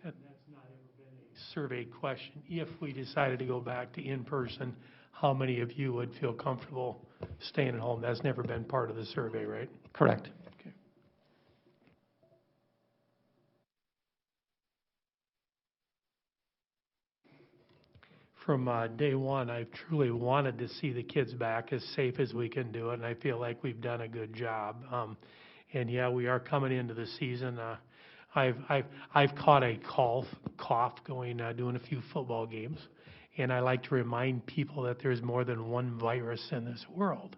And that's not ever been a survey question. If we decided to go back to in-person, how many of you would feel comfortable staying at home? That's never been part of the survey, right? Correct. Okay. From day one, I've truly wanted to see the kids back as safe as we can do it, and I feel like we've done a good job. And yeah, we are coming into the season. I've caught a cough going doing a few football games, and I like to remind people that there's more than one virus in this world.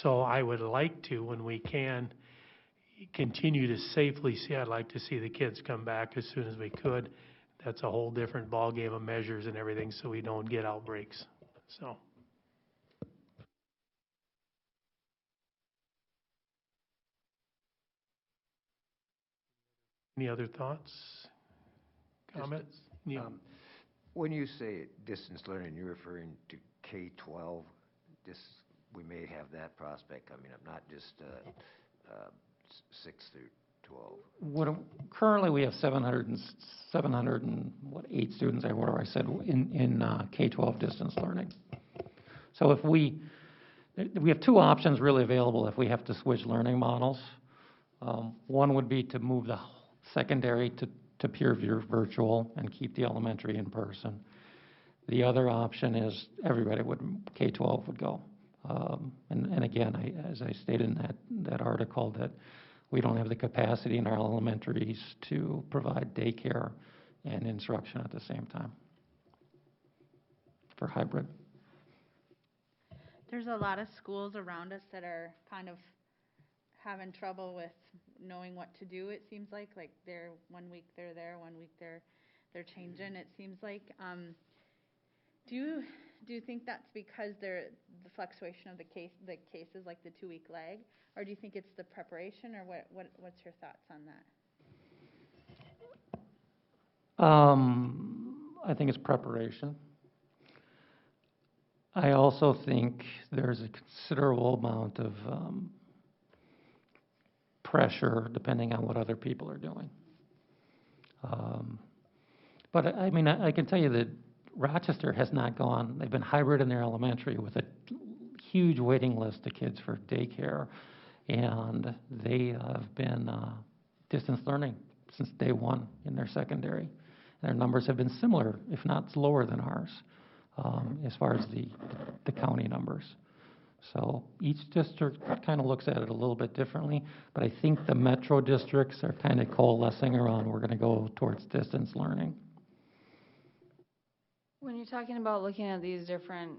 So I would like to, when we can, continue to safely see. I'd like to see the kids come back as soon as we could. That's a whole different ballgame of measures and everything, so we don't get outbreaks. So. Any other thoughts, comments? Yeah. When you say distance learning, you're referring to K-12. We may have that prospect coming up, not just 6 through 12. Currently, we have 708 students, whatever I said, in K-12 distance learning. So if we have two options really available if we have to switch learning models. One would be to move the secondary to pure virtual and keep the elementary in person. The other option is everybody K-12 would go. And again, as I stated in that article, that we don't have the capacity in our elementaries to provide daycare and instruction at the same time for hybrid. There's a lot of schools around us that are kind of having trouble with knowing what to do, it seems like they're 1 week they're there, 1 week they're changing, it seems like. Do you think that's because the fluctuation of the cases, like the 2-week lag, or do you think it's the preparation, or what's your thoughts on that? I think it's preparation. I also think there's a considerable amount of pressure depending on what other people are doing. But I mean, I can tell you that Rochester has not gone, they've been hybrid in their elementary with a huge waiting list of kids for daycare, and they have been distance learning since day one in their secondary. Their numbers have been similar, if not lower than ours, as far as the county numbers. So each district kind of looks at it a little bit differently, but I think the metro districts are kind of coalescing around we're going to go towards distance learning. When you're talking about looking at these different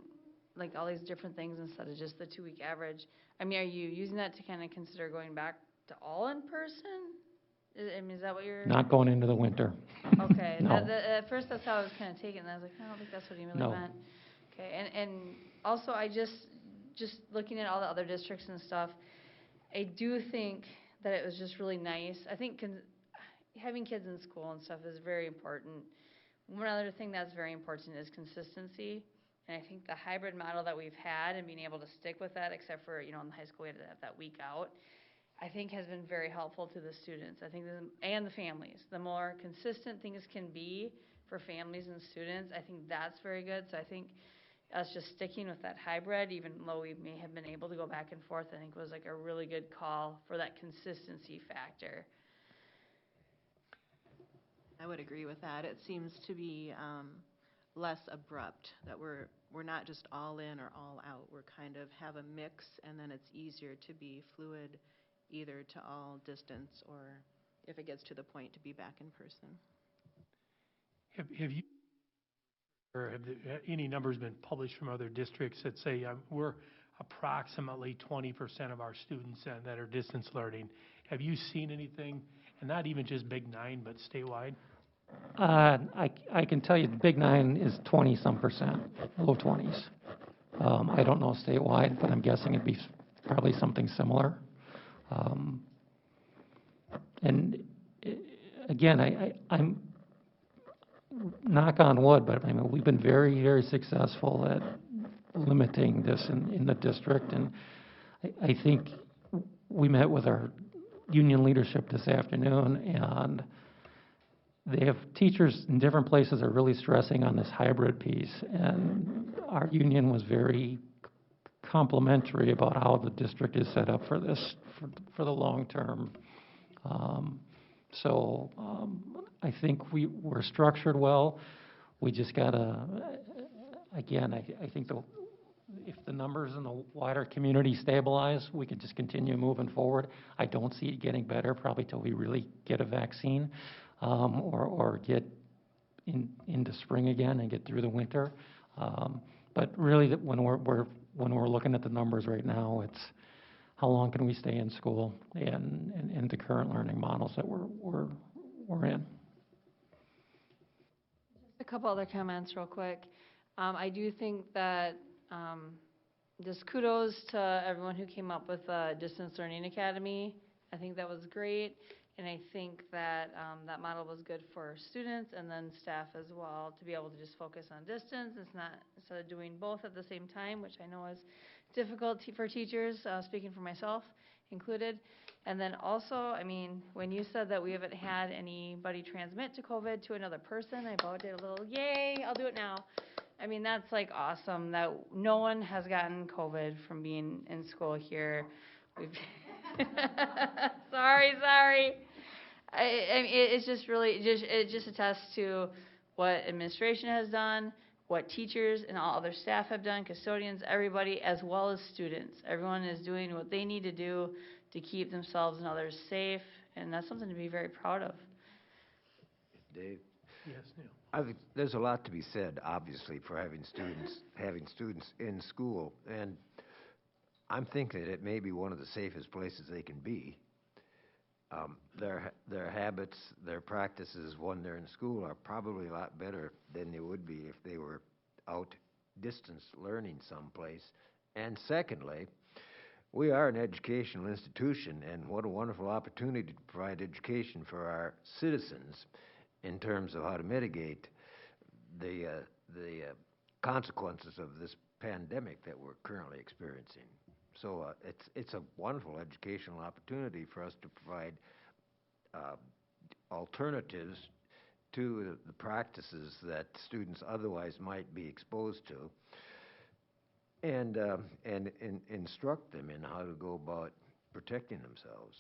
like all these different things instead of just the 2-week average. I mean, are you using that to kind of consider going back to all in person? I mean, is that what you're? Not going into the winter. Okay, No. at first that's how I was kind of taking it, and I was like, I don't think that's what he really No. meant. Okay, and also I just looking at all the other districts and stuff, I do think that it was just really nice. I think having kids in school and stuff is very important. One other thing that's very important is consistency. And I think the hybrid model that we've had and being able to stick with that, except for, in the high school we had to have that week out, I think has been very helpful to the students. I think, and the families. The more consistent things can be for families and students, I think that's very good. So I think us just sticking with that hybrid, even though we may have been able to go back and forth, I think was like a really good call for that consistency factor. I would agree with that. It seems to be less abrupt, that we're not just all in or all out. We're kind of have a mix, and then it's easier to be fluid either to all distance or, if it gets to the point, to be back in person. Have you, or have any numbers been published from other districts that say we're approximately 20% of our students that are distance learning? Have you seen anything, and not even just Big 9, but statewide? I can tell you the Big 9 is 20-some%, low 20s. I don't know statewide, but I'm guessing it'd be probably something similar. And again, I'm knock on wood, but I mean, we've been very, very successful at limiting this in the district. And I think we met with our union leadership this afternoon, and they have teachers in different places are really stressing on this hybrid piece. And our union was very complimentary about how the district is set up for this, for the long term. I think we're structured well. We just gotta, again, I think if the numbers in the wider community stabilize, we can just continue moving forward. I don't see it getting better probably till we really get a vaccine, or get into spring again and get through the winter. But really, when we're looking at the numbers right now, it's how long can we stay in school and the current learning models that we're in. Just a couple other comments real quick. I do think that just kudos to everyone who came up with Distance Learning Academy. I think that was great, and I think that that model was good for students and then staff as well, to be able to just focus on distance. It's not instead of doing both at the same time, which I know is difficult for teachers, speaking for myself included. And then also, I mean, when you said that we haven't had anybody transmit to COVID to another person, I about did a little, yay, I'll do it now. I mean, that's like awesome that no one has gotten COVID from being in school here. Sorry. It's just really, it just attests to what administration has done, what teachers and all other staff have done, custodians, everybody, as well as students. Everyone is doing what they need to do to keep themselves and others safe, and that's something to be very proud of. Dave? Yes, Neil. I think there's a lot to be said, obviously, for having students in school, and I'm thinking that it may be one of the safest places they can be. Their habits, their practices when they're in school are probably a lot better than they would be if they were out distance learning someplace. And secondly, we are an educational institution, and what a wonderful opportunity to provide education for our citizens in terms of how to mitigate the consequences of this pandemic that we're currently experiencing. So it's a wonderful educational opportunity for us to provide alternatives to the practices that students otherwise might be exposed to, and instruct them in how to go about protecting themselves.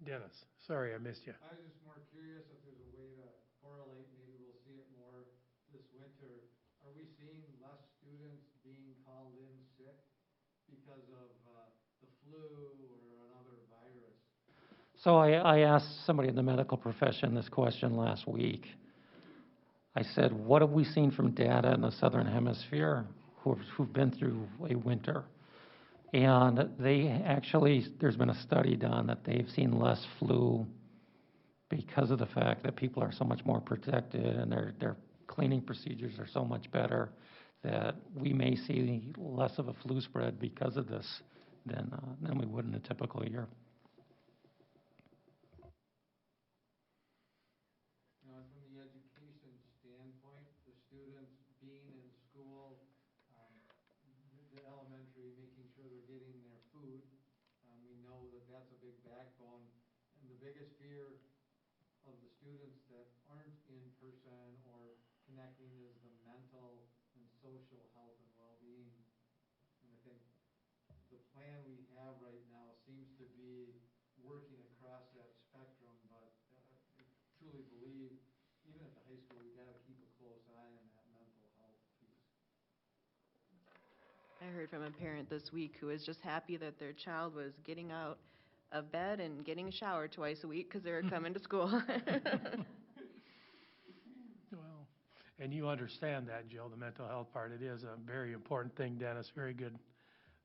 Dennis, sorry I missed you. I was just more curious if there's a way to correlate, maybe we'll see it more this winter. Are we seeing less students being called in sick because of the flu or another virus? So I asked somebody in the medical profession this question last week. I said, what have we seen from data in the Southern Hemisphere who've been through a winter? And they actually, there's been a study done that they've seen less flu because of the fact that people are so much more protected and their cleaning procedures are so much better, that we may see less of a flu spread because of this than we would in a typical year. Now, from the education standpoint, the students being in school, the elementary, making sure they're getting their food, we know that that's a big backbone. And the biggest fear of the students that aren't in person or connecting is the mental and social health and well-being. And I think the plan we have right now seems to be working across that spectrum, but I truly believe, even at the high school, we gotta keep a close eye on that mental health piece. I heard from a parent this week who was just happy that their child was getting out of bed and getting a shower twice a week because they were coming to school. Well, and you understand that, Jill, the mental health part. It is a very important thing, Dennis. Very good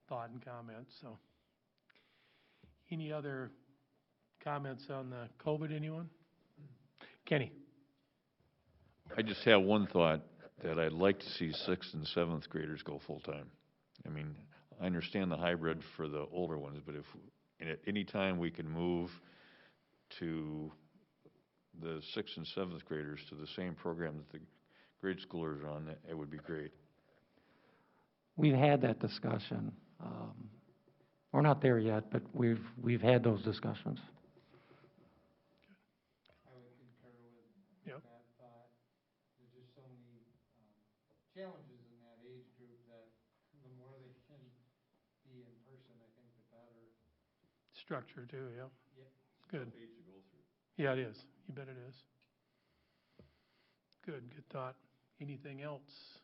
thought and comment, so. Any other comments on the COVID, anyone? Kenny? I just have one thought, that I'd like to see 6th and 7th graders go full-time. I mean, I understand the hybrid for the older ones, but if, and at any time we can move to the 6th and 7th graders to the same program that the grade schoolers are on, it would be great. We've had that discussion. We're not there yet, but we've had those discussions. I would concur with Yep. that thought. There's just so many challenges in that age group that the more they can be in person, I think the better. Structure too, yeah. Yep. Good. Yeah, it is. You bet it is. Good thought. Anything else?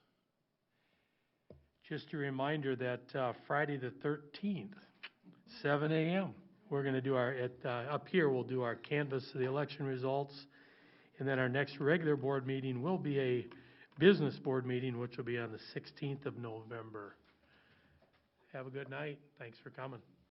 Just a reminder that Friday the 13th, 7 a.m., we're going to do our, up here, we'll do our canvass of the election results. And then our next regular board meeting will be a business board meeting, which will be on the 16th of November. Have a good night. Thanks for coming.